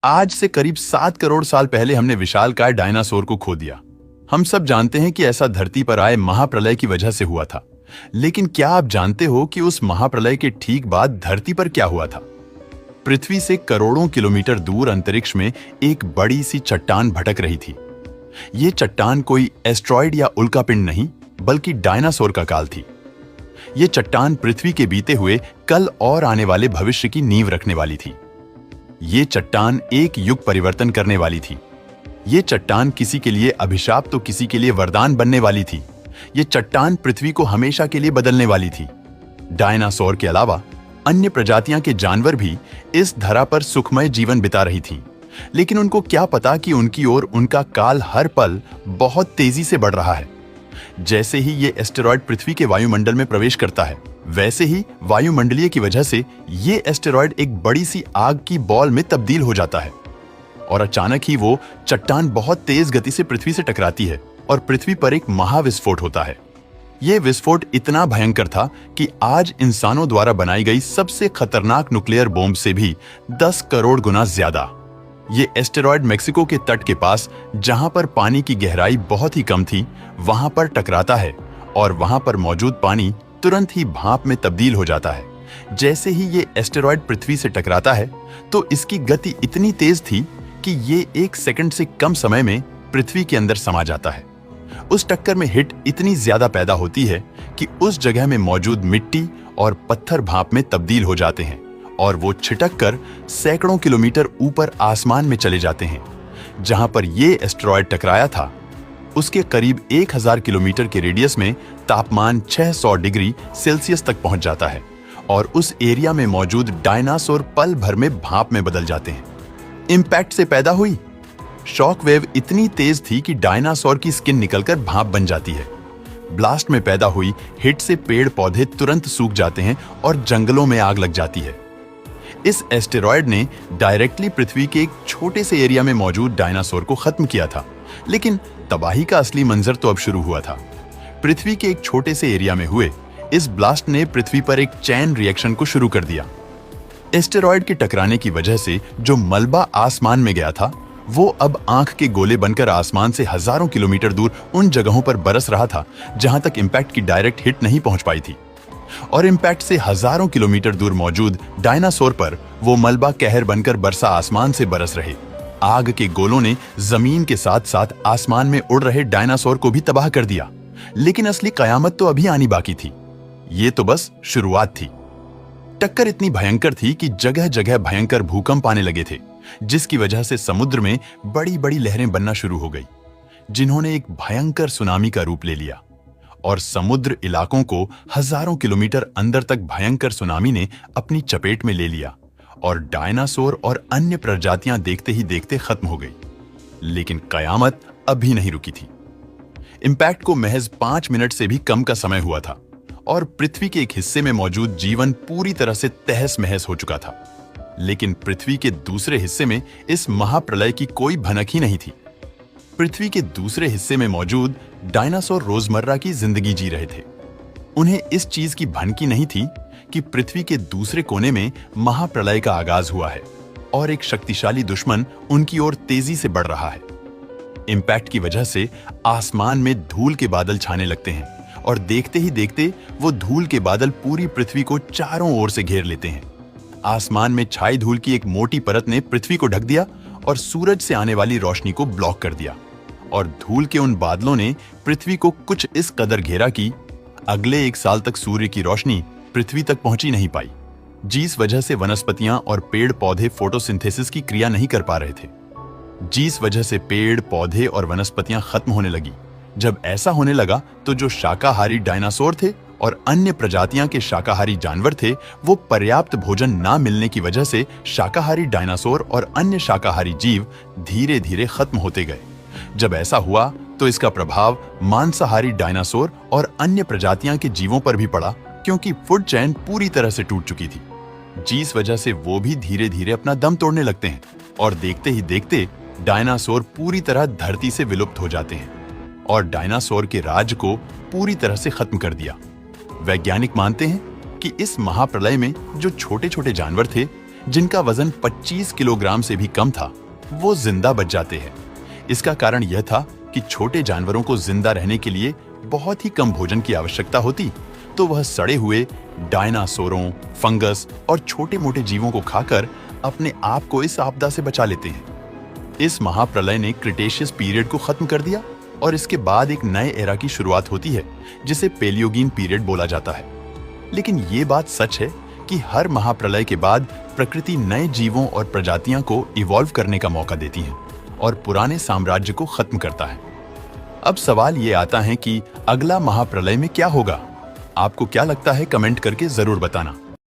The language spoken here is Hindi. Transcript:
आज से करीब 7 करोड़ साल पहले हमने विशालकाय डायनासोर को खो दिया। हम सब जानते हैं कि ऐसा धरती पर आए महाप्रलय की वजह से हुआ था। लेकिन क्या आप जानते हो कि उस महाप्रलय के ठीक बाद धरती पर क्या हुआ था? पृथ्वी से करोड़ों किलोमीटर दूर अंतरिक्ष में एक बड़ी सी चट्टान भटक रही थी। ये चट्टान कोई एस्ट्रॉयड या उल्कापिंड नहीं, बल्कि डायनासोर का काल थी। ये चट्टान पृथ्वी के बीते हुए कल और आने वाले भविष्य की नींव रखने वाली थी। ये चट्टान एक युग परिवर्तन करने वाली थी। ये चट्टान किसी के लिए अभिशाप तो किसी के लिए वरदान बनने वाली थी। ये चट्टान पृथ्वी को हमेशा के लिए बदलने वाली थी। डायनासोर के अलावा अन्य प्रजातियां के जानवर भी इस धरा पर सुखमय जीवन बिता रही थीं। लेकिन उनको क्या पता कि उनकी ओर उनका काल हर पल बहुत तेजी से बढ़ रहा है। जैसे ही ये एस्टेरॉयड पृथ्वी के वायुमंडल में प्रवेश करता है, वैसे ही वायुमंडलीय की वजह से ये एस्टेरॉयड एक बड़ी सी आग की बॉल में तब्दील हो जाता है और अचानक ही वो चट्टान बहुत तेज गति से पृथ्वी से टकराती है और पृथ्वी पर एक महाविस्फोट होता है। ये विस्फोट इतना भयंकर था कि आज इंसानों द्वारा बनाई गई सबसे खतरनाक न्यूक्लियर बॉम्ब से भी 10 करोड़ गुना ज्यादा। ये एस्टेरॉयड मेक्सिको के तट के पास, जहां पर पानी की गहराई बहुत ही कम थी, वहां पर टकराता है और वहां पर मौजूद पानी तुरंत ही भाप में तब्दील हो जाता है। जैसे ही ये एस्टेरॉयड पृथ्वी से टकराता है तो इसकी गति इतनी तेज थी कि ये 1 सेकंड से कम समय में पृथ्वी के अंदर समा जाता है। उस टक्कर में हिट इतनी ज्यादा पैदा होती है कि उस जगह में मौजूद मिट्टी और पत्थर भाप में तब्दील हो जाते हैं और वो छिटक कर सैकड़ों किलोमीटर ऊपर आसमान में चले जाते हैं। जहां पर ये एस्टेरॉयड टकराया था, उसके करीब 1000 किलोमीटर के रेडियस में तापमान 600 डिग्री सेल्सियस तक पहुंच जाता है और उस एरिया में मौजूद डायनासोर पल भर में भाप में बदल जाते हैं। इंपैक्ट से पैदा हुई शॉक वेव इतनी तेज थी कि डायनासोर की स्किन निकलकर भाप बन जाती है। ब्लास्ट में पैदा हुई हिट से पेड़ पौधे तुरंत सूख जाते हैं और जंगलों में आग लग जाती है। इस एस्टेरॉयड ने डायरेक्टली पृथ्वी के एक छोटे से एरिया में मौजूद डायनासोर को खत्म किया था, लेकिन तबाही का असली मंजर तो अब शुरू हुआ था। पृथ्वी के एक छोटे से एरिया में हुए इस ब्लास्ट ने पृथ्वी पर एक चैन रिएक्शन को शुरू कर दिया। एस्टेरॉयड के टकराने की वजह से जो मलबा आसमान में गया था, वो अब आंख के गोले बनकर आसमान से हजारों किलोमीटर दूर उन जगहों पर बरस रहा था जहां तक इंपैक्ट की डायरेक्ट हिट नहीं पहुंच पाई थी। और इंपैक्ट से हजारों किलोमीटर दूर मौजूद डायनासोर पर वो मलबा कहर बनकर बरसा आसमान से बरस रहे। आग के गोलों ने जमीन के साथ साथ आसमान में उड़ रहे डायनासोर को भी तबाह कर दिया। लेकिन असली कयामत तो अभी आनी बाकी थी। ये तो बस शुरुआत थी। टक्कर इतनी भयंकर थी कि जगह जगह भयंकर भूकंप आने लगे थे, जिसकी वजह से समुद्र में बड़ी बड़ी लहरें बनना शुरू हो गई, जिन्होंने एक भयंकर सुनामी का रूप ले लिया और समुद्र इलाकों को हजारों किलोमीटर अंदर तक भयंकर सुनामी ने अपनी चपेट में ले लिया और डायनासोर और अन्य प्रजातियां देखते ही देखते खत्म हो गई। लेकिन कयामत अभी नहीं रुकी थी। इंपैक्ट को महज 5 मिनट से भी कम का समय हुआ था और पृथ्वी के एक हिस्से में मौजूद जीवन पूरी तरह से तहस महस हो चुका था। लेकिन पृथ्वी के दूसरे हिस्से में इस महाप्रलय की कोई भनक ही नहीं थी। पृथ्वी के दूसरे हिस्से में मौजूद डायनासोर रोजमर्रा की जिंदगी जी रहे थे। उन्हें इस चीज की भनकी नहीं थी कि पृथ्वी के दूसरे कोने में महाप्रलय का आगाज हुआ है और एक शक्तिशाली दुश्मन उनकी ओर तेजी से बढ़ रहा है। इंपैक्ट की वजह से आसमान में धूल के बादल छाने लगते हैं और देखते ही देखते वो धूल के बादल पूरी पृथ्वी को चारों ओर से घेर लेते हैं। आसमान में छाई धूल की एक मोटी परत ने पृथ्वी को ढक दिया और सूरज से आने वाली रोशनी को ब्लॉक कर दिया और धूल के उन बादलों ने पृथ्वी को कुछ इस कदर घेरा कि अगले 1 साल तक सूर्य की रोशनी पृथ्वी तक पहुंची नहीं पाई, जिस वजह से वनस्पतियां और पेड़ पौधे फोटोसिंथेसिस की क्रिया नहीं कर पा रहे थे। जिस वजह से पेड़ पौधे और वनस्पतियां खत्म होने लगी। जब ऐसा होने लगा तो जो शाकाहारी डायनासोर थे और अन्य प्रजातियां के शाकाहारी जानवर थे, वो पर्याप्त भोजन ना मिलने की वजह से शाकाहारी डायनासोर और अन्य शाकाहारी जीव धीरे धीरे खत्म होते गए। जब ऐसा हुआ तो इसका प्रभाव मांसाहारी डायनासोर और अन्य प्रजातियां के जीवों पर भी पड़ा, क्योंकि फूड चेन पूरी तरह से टूट चुकी थी, जिस वजह से वो भी धीरे धीरे अपना दम तोड़ने लगते हैं और देखते ही देखते डायनासोर पूरी तरह धरती से विलुप्त हो जाते हैं और डायनासोर के राज को पूरी तरह से खत्म कर दिया। वैज्ञानिक मानते हैं कि इस महाप्रलय में जो छोटे छोटे जानवर थे, जिनका वजन 25 किलोग्राम से भी कम था, वो जिंदा बच जाते हैं। इसका कारण यह था कि छोटे जानवरों को जिंदा रहने के लिए बहुत ही कम भोजन की आवश्यकता होती, तो वह सड़े हुए डायनासोरों, फंगस और छोटे मोटे जीवों को खाकर अपने आप को इस आपदा से बचा लेते हैं। इस महाप्रलय ने क्रिटेशियस पीरियड को खत्म कर दिया और इसके बाद एक नए एरा की शुरुआत होती है, जिसे पेलियोगीन पीरियड बोला जाता है। लेकिन ये बात सच है कि हर महाप्रलय के बाद प्रकृति नए जीवों और प्रजातियां को इवॉल्व करने का मौका देती है और पुराने साम्राज्य को खत्म करता है। अब सवाल ये आता है कि अगला महाप्रलय में क्या होगा? आपको क्या लगता है, कमेंट करके जरूर बताना।